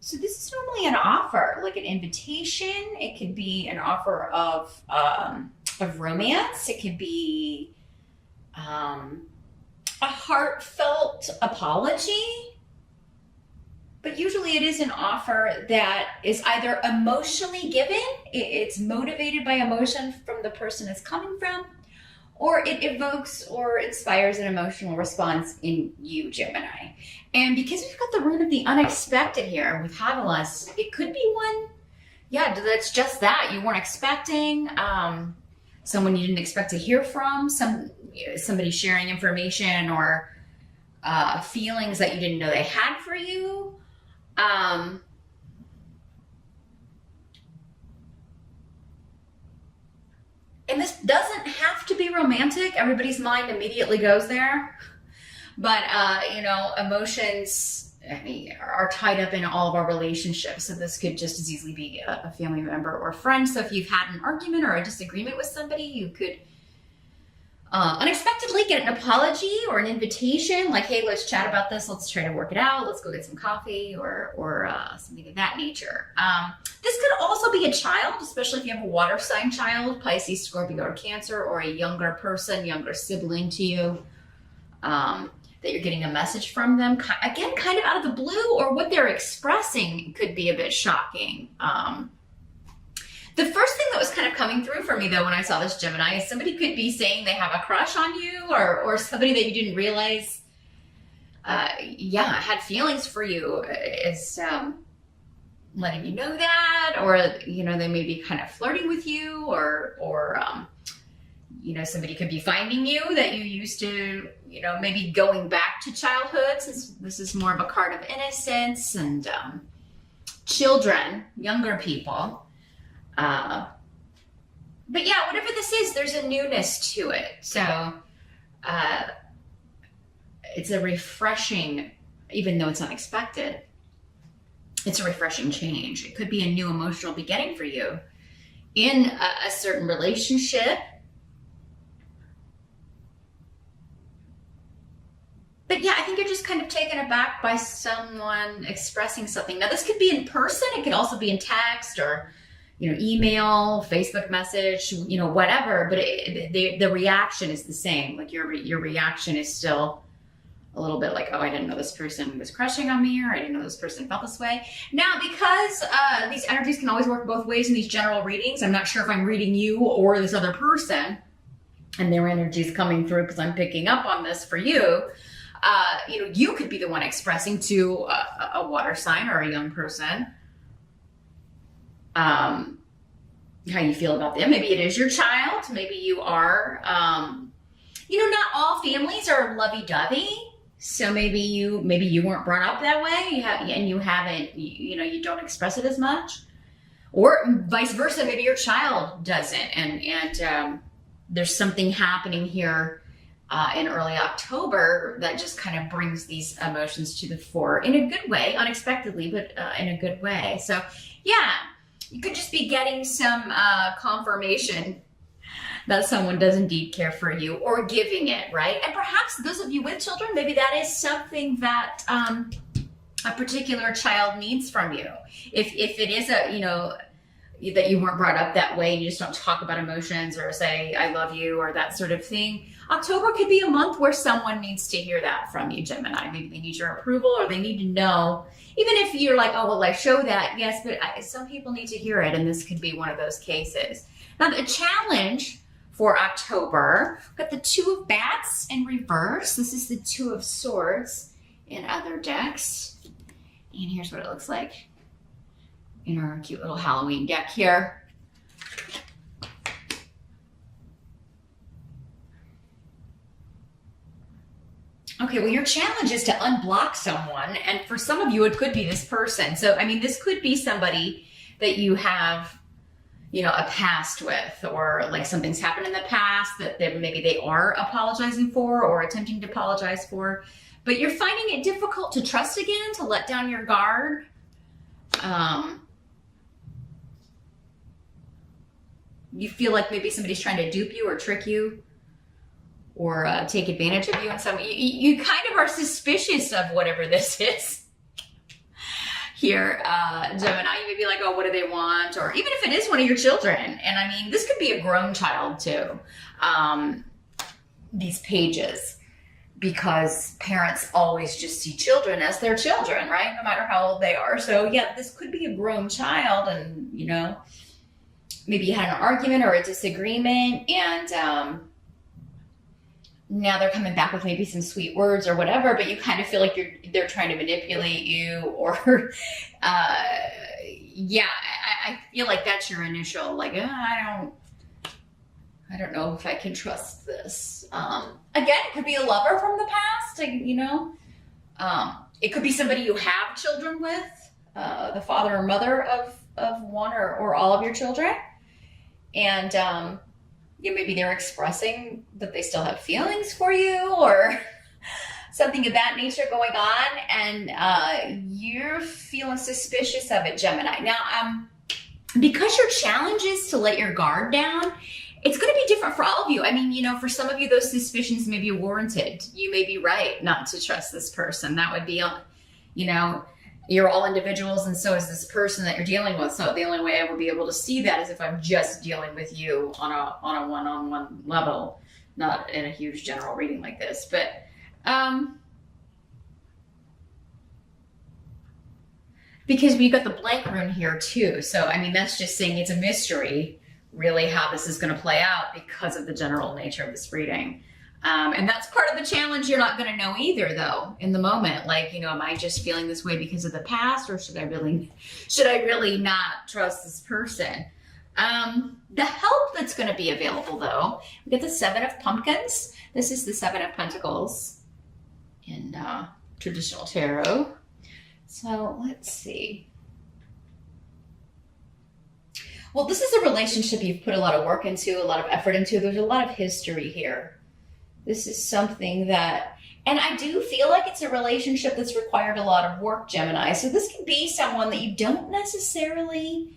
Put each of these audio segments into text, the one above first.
So this is normally an offer, like an invitation. It could be an offer of romance. It could be a heartfelt apology. But usually it is an offer that is either emotionally given, it's motivated by emotion from the person it's coming from, or it evokes or inspires an emotional response in you, Gemini. And because we've got the rune of the unexpected here with Havilas, it could be one, yeah, that's just that. You weren't expecting, someone you didn't expect to hear from, somebody sharing information or feelings that you didn't know they had for you. And this doesn't have to be romantic. Everybody's mind immediately goes there. But, emotions, I mean, are tied up in all of our relationships. So this could just as easily be a family member or friend. So if you've had an argument or a disagreement with somebody, you could unexpectedly get an apology or an invitation, like, hey, let's chat about this. Let's try to work it out. Let's go get some coffee or something of that nature. This could also be a child, especially if you have a water sign child, Pisces, Scorpio, or Cancer, or a younger person, younger sibling to you, that you're getting a message from them. Again, kind of out of the blue, or what they're expressing could be a bit shocking. The first thing that was kind of coming through for me, though, when I saw this Gemini, is somebody could be saying they have a crush on you, or somebody that you didn't realize, had feelings for you, is letting you know that, or they may be kind of flirting with you, or somebody could be finding you that you used to, maybe going back to childhood, since this is more of a card of innocence and children, younger people. But yeah, whatever this is, there's a newness to it. So it's a refreshing, even though it's unexpected, it's a refreshing change. It could be a new emotional beginning for you in a certain relationship. But yeah, I think you're just kind of taken aback by someone expressing something. Now, this could be in person. It could also be in text or email, Facebook message, whatever, but the reaction is the same. Like your reaction is still a little bit like, oh, I didn't know this person was crushing on me, or I didn't know this person felt this way. Now, because these energies can always work both ways in these general readings, I'm not sure if I'm reading you or this other person, and their energy's coming through because I'm picking up on this for you. You could be the one expressing to a water sign or a young person how you feel about them. Maybe it is your child. Maybe you are, not all families are lovey-dovey. So maybe you weren't brought up that way, and you haven't, you don't express it as much, or vice versa. Maybe your child doesn't, and there's something happening here in early October that just kind of brings these emotions to the fore in a good way, unexpectedly, but in a good way. So yeah. You could just be getting some confirmation that someone does indeed care for you, or giving it, right? And perhaps those of you with children, maybe that is something that a particular child needs from you. If it is that you weren't brought up that way, and you just don't talk about emotions or say, I love you, or that sort of thing, October could be a month where someone needs to hear that from you, Gemini. Maybe they need your approval, or they need to know. Even if you're like, oh, well, I show that. Yes, but some people need to hear it, and this could be one of those cases. Now, the challenge for October, we've got the Two of Bats in reverse. This is the Two of Swords in other decks. And here's what it looks like in our cute little Halloween deck here. Okay, well, your challenge is to unblock someone, and for some of you, it could be this person. So, I mean, this could be somebody that you have, a past with, or like something's happened in the past that maybe they are apologizing for or attempting to apologize for, but you're finding it difficult to trust again, to let down your guard. You feel like maybe somebody's trying to dupe you or trick you, or take advantage of you in some way. You kind of are suspicious of whatever this is. here, Gemini. You may be like, oh, what do they want? Or even if it is one of your children. And I mean, this could be a grown child too. These pages, because parents always just see children as their children, right? No matter how old they are. So yeah, this could be a grown child, and you know, maybe you had an argument or a disagreement, and now they're coming back with maybe some sweet words or whatever, but you kind of feel like they're trying to manipulate you, or yeah, I feel like that's your initial, like, I don't know if I can trust this. Again, it could be a lover from the past, like, you know. It could be somebody you have children with, the father or mother of one or all of your children. And yeah, maybe they're expressing that they still have feelings for you, or something of that nature going on, and you're feeling suspicious of it, Gemini. Now, because your challenge is to let your guard down, it's going to be different for all of you. I mean, you know, for some of you, those suspicions may be warranted. You may be right not to trust this person. That would be, you know, you're all individuals, and so is this person that you're dealing with. So the only way I would be able to see that is if I'm just dealing with you on a one-on-one level, not in a huge general reading like this. But because we've got the blank rune here too. So I mean, that's just saying it's a mystery really how this is going to play out because of the general nature of this reading. And that's part of the challenge. You're not going to know either, though, in the moment. Like, you know, am I just feeling this way because of the past, or should I really not trust this person? The help that's going to be available, though, we get the Seven of Pumpkins. This is the Seven of Pentacles in traditional tarot. So let's see. Well, this is a relationship you've put a lot of work into, a lot of effort into. There's a lot of history here. This is something that, and I do feel like it's a relationship that's required a lot of work, Gemini. So this can be someone that you don't necessarily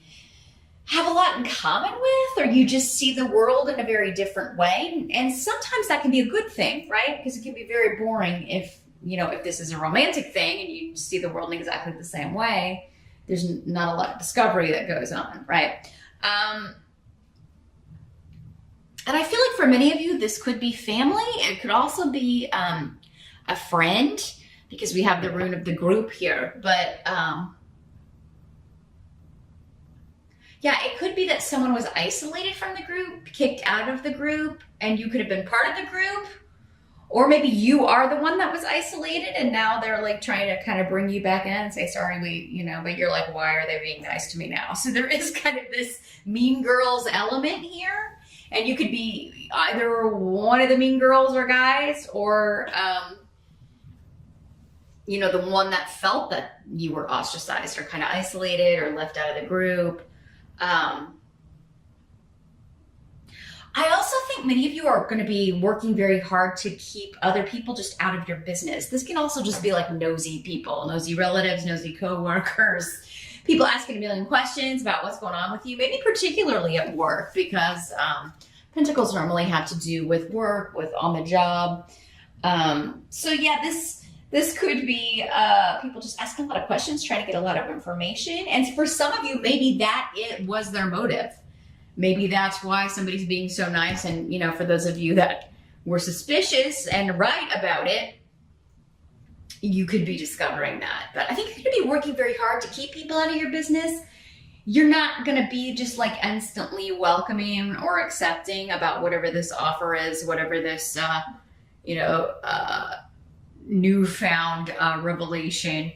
have a lot in common with, or you just see the world in a very different way. And sometimes that can be a good thing, right? Because it can be very boring if, you know, if this is a romantic thing and you see the world in exactly the same way. There's not a lot of discovery that goes on, right? And I feel like for many of you, this could be family. It could also be a friend, because we have the rune of the group here. But yeah, it could be that someone was isolated from the group, kicked out of the group, and you could have been part of the group. Or maybe you are the one that was isolated, and now they're like trying to kind of bring you back in and say, sorry, you know, but you're like, why are they being nice to me now? So there is kind of this mean girls element here. And you could be either one of the mean girls or guys, or, you know, the one that felt that you were ostracized or kind of isolated or left out of the group. I also think many of you are going to be working very hard to keep other people just out of your business. This can also just be like nosy people, nosy relatives, nosy coworkers, people asking a million questions about what's going on with you, maybe particularly at work, because Pentacles normally have to do with work, with on the job. So yeah, this could be people just asking a lot of questions, trying to get a lot of information. And for some of you, maybe it was their motive. Maybe that's why somebody's being so nice. And, you know, for those of you that were suspicious and right about it, you could be discovering that. But I think you're going to be working very hard to keep people out of your business. You're not going to be just like instantly welcoming or accepting about whatever this offer is, whatever this, you know, newfound revelation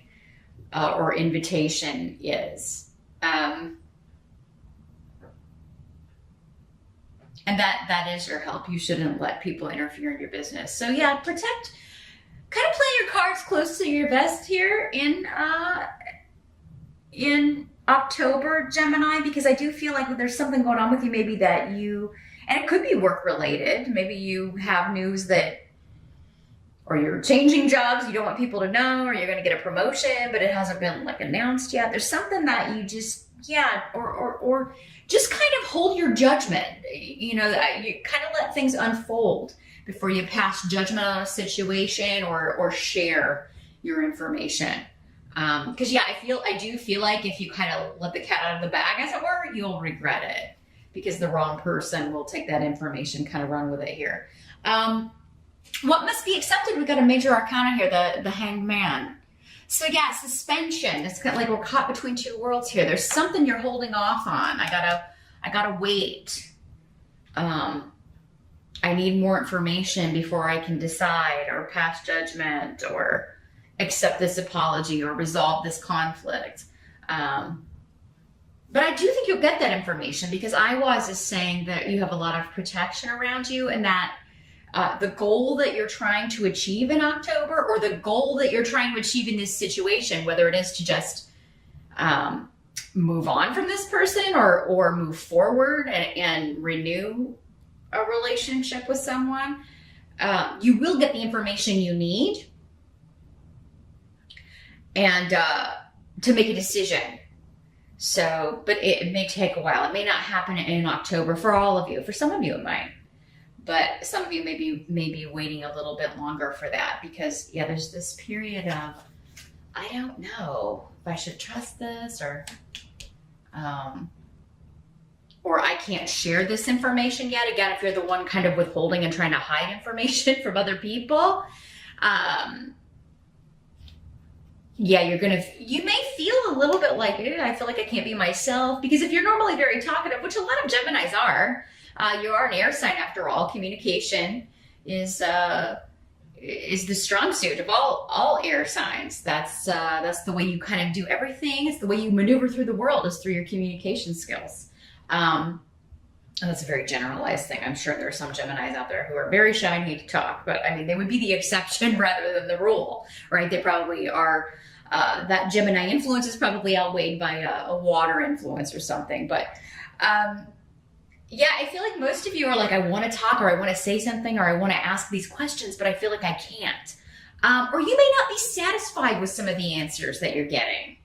or invitation is. And that is your help. You shouldn't let people interfere in your business. So yeah, kind of play your cards close to your vest here in October, Gemini, because I do feel like there's something going on with you, maybe that and it could be work related. Maybe you have news or you're changing jobs, you don't want people to know, or you're going to get a promotion, but it hasn't been like announced yet. There's something that you just, or just kind of hold your judgment. You know, you kind of let things unfold before you pass judgment on a situation or share your information. Because yeah, I do feel like if you kind of let the cat out of the bag, as it were, you'll regret it because the wrong person will take that information, kind of run with it here. What must be accepted? We've got a major arcana here, the Hanged Man. So yeah, suspension. It's kind of like we're caught between two worlds here. There's something you're holding off on. I gotta wait. I need more information before I can decide or pass judgment or accept this apology or resolve this conflict. But I do think you'll get that information because Iwaz is saying that you have a lot of protection around you and that the goal that you're trying to achieve in October or the goal that you're trying to achieve in this situation, whether it is to just move on from this person or move forward and renew a relationship with someone, you will get the information you need and to make a decision. So, but it may take a while. It may not happen in October for all of you. For some of you, it might. But some of you may be waiting a little bit longer for that because, yeah, there's this period of, I don't know if I should trust this or I can't share this information yet. Again, if you're the one kind of withholding and trying to hide information from other people, yeah, you may feel a little bit like, I feel like I can't be myself. Because if you're normally very talkative, which a lot of Geminis are, you are an air sign after all. Communication is the strong suit of all air signs. That's the way you kind of do everything. It's the way you maneuver through the world is through your communication skills. And that's a very generalized thing. I'm sure there are some Geminis out there who are very shy and hate to talk, but I mean, they would be the exception rather than the rule, right? They probably are, that Gemini influence is probably outweighed by a water influence or something. But yeah, I feel like most of you are like, I want to talk or I want to say something or I want to ask these questions, but I feel like I can't. Or you may not be satisfied with some of the answers that you're getting.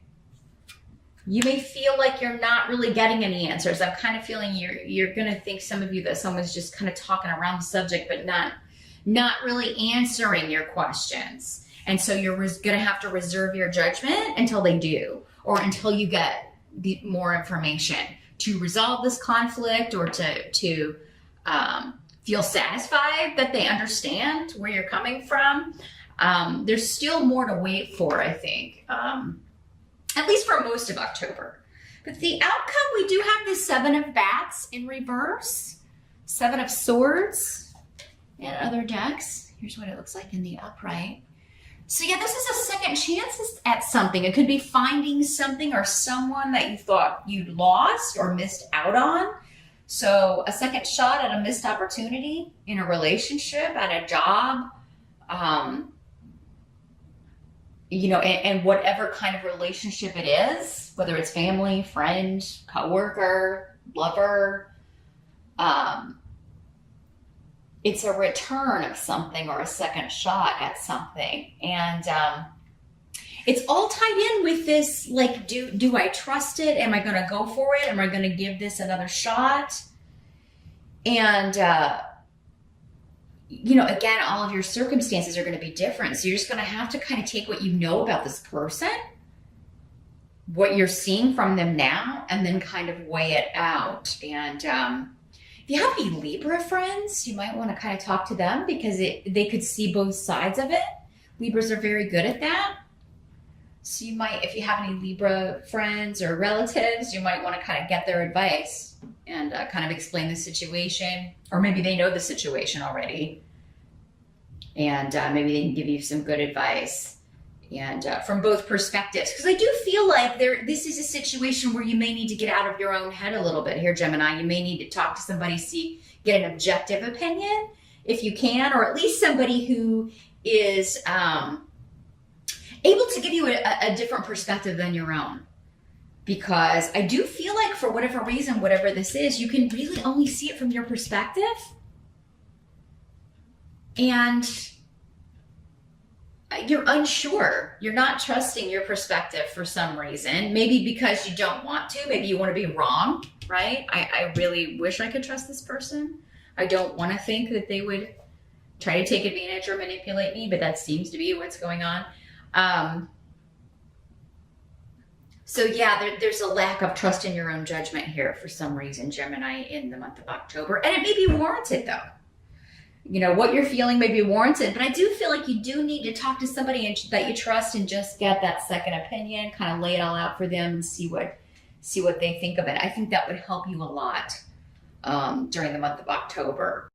You may feel like you're not really getting any answers. I'm kind of feeling you're going to think, some of you, that someone's just kind of talking around the subject, but not really answering your questions. And so you're going to have to reserve your judgment until they do, or until you get more information to resolve this conflict or to feel satisfied that they understand where you're coming from. There's still more to wait for, I think. At least for most of October. But the outcome, we do have the 7 of Bats in reverse, 7 of Swords, and other decks. Here's what it looks like in the upright. So yeah, this is a second chance at something. It could be finding something or someone that you thought you'd lost or missed out on. So a second shot at a missed opportunity in a relationship, at a job, you know, and whatever kind of relationship it is, whether it's family, friend, coworker, lover, it's a return of something or a second shot at something. And it's all tied in with this, like, do I trust it? Am I going to go for it? Am I going to give this another shot? And, you know, again, all of your circumstances are going to be different. So you're just going to have to kind of take what you know about this person, what you're seeing from them now, and then kind of weigh it out. And if you have any Libra friends, you might want to kind of talk to them because they could see both sides of it. Libras are very good at that. So you might, if you have any Libra friends or relatives, you might want to kind of get their advice and kind of explain the situation. Or maybe they know the situation already. And maybe they can give you some good advice. And from both perspectives. Because I do feel like this is a situation where you may need to get out of your own head a little bit here, Gemini. You may need to talk to somebody, get an objective opinion, if you can. Or at least somebody who is able to give you a different perspective than your own. Because I do feel like for whatever reason, whatever this is, you can really only see it from your perspective. And you're unsure. You're not trusting your perspective for some reason. Maybe because you don't want to. Maybe you want to be wrong, right? I really wish I could trust this person. I don't want to think that they would try to take advantage or manipulate me, but that seems to be what's going on. So yeah, there's a lack of trust in your own judgment here for some reason, Gemini, in the month of October. And it may be warranted though. You know, what you're feeling may be warranted, but I do feel like you do need to talk to somebody that you trust and just get that second opinion, kind of lay it all out for them and see what they think of it. I think that would help you a lot during the month of October.